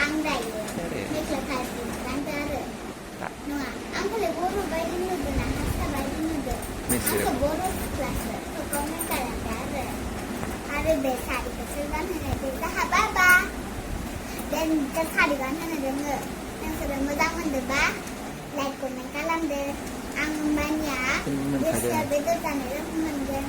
आं दायो मेख्ला सादोर गानदो आरो नङा आं खालि बर' बायदि नुदों ना हारसा बायदि नुदों आंखौ बर' सिख्लासो गावनो गालांदो आरो बे सारिखौसो गानहोनाय बे जाहा बाबा देन्जार सारि गानहोनो दोङो नोंसोरो मोजां मोनदोंबा लाइक कमेन्ट खालामदो आं होमबानिया गोसोआ बेदर जानो रोखोम मोनगोन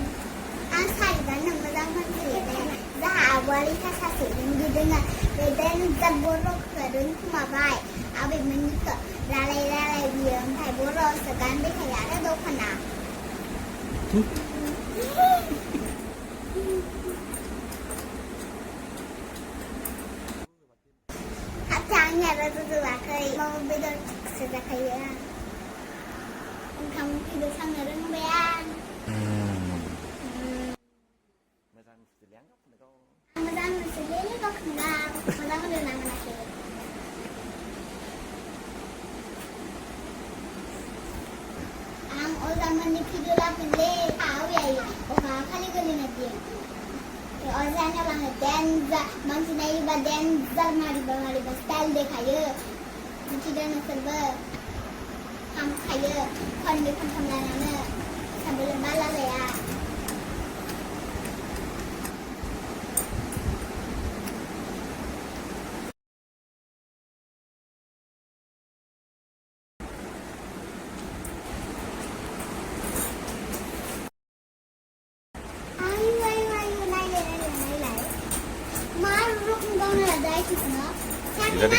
आं सारि गाननो मोजां मोनसोयो दे जाहा आब'आरि सासे रोंगिदोङो बे देन्जार बर'खौ रोंखुमाबाय आबैमोननिखौ रायलाय बियो ओमफ्राय बर'सो गानबाय थायो आरो दख'ना आंनिया रज'जोबाखै अमा बेदरसो जाखायो आं ओंखाम ओंख्रिबो संनो रोंबाय आं मोजां नुसोलै गावखौनो मोजां मोनदोंना मोनाखै आं अजामोननि भिडिअ लाबोगोनलै आबैया अखा खालि गोलैना बियो अजाया लाङो देन्जार मानसि नायोबा देन्जार मारिबा स्टाइल देखायो मिथिदों नोंसोरबो खामखायो खननै खनथाम लानानै साबोलो बाला जाया Sabina,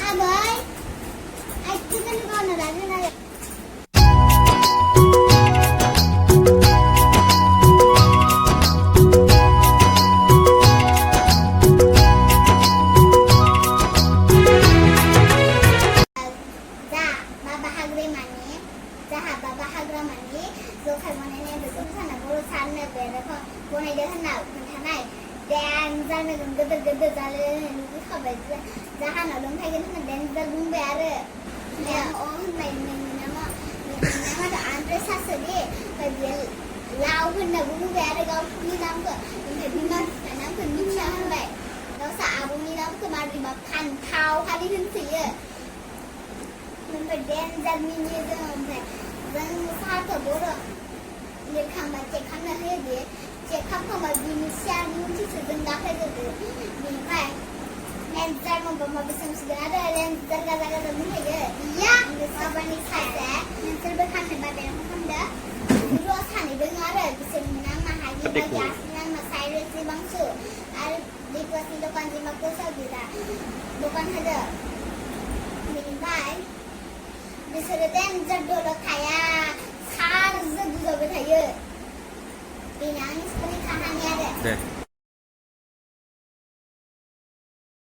aboy, ay kita nagawa na lagi na. Bahagramani, lokal mana ni betul sana bulu sana berapa, boleh dia sana mana देन्जार मेगन गोदोर गोदोर जालायलायनाय नुखाबाय जाहा नाव थागोन होनना देन्जार बुंबाय आरो होनबाय नोंना माथो आमफ्राय सासोदि ओमफ्राय बियो लाव होननाबो बुंबाय आरो गावनि नामखौ ओमफ्राय बिमा बिफा नामखौ मिथिया होनबाय गावसा आबौनि नामखौ मारिबा फान्थाव खालि होनसोयो ओमफ्राय देन्जार मिनियो जोङो ओमफ्राय जों साहाखौ बर' लिरखांबा चेक खालामना होयो बियो चेक खालामखांबा बिनि सियारनि उनथिंसो जों गाफायजोबो बिनिफ्राय लेन्जार माबा सोंसिगोन आरो लेन्जार गाजा गाजा बुंहैयो इया गाबानि सासे नोंसोरबो खामनो बादायनायखौ खालामदो र' सानै दङ आरो बिसोरनि नामा हागिबा ग्यासनि नामा साइरेसनि बांसु आरो दिपसनि दखान जिमा कोसा गिरा दखान होदो बिनिफ्राय बिसोरो देन्जार दलद थाया सारजों बुजावबाय थायो बेनो आंनि स्कुलनि खामानि आरो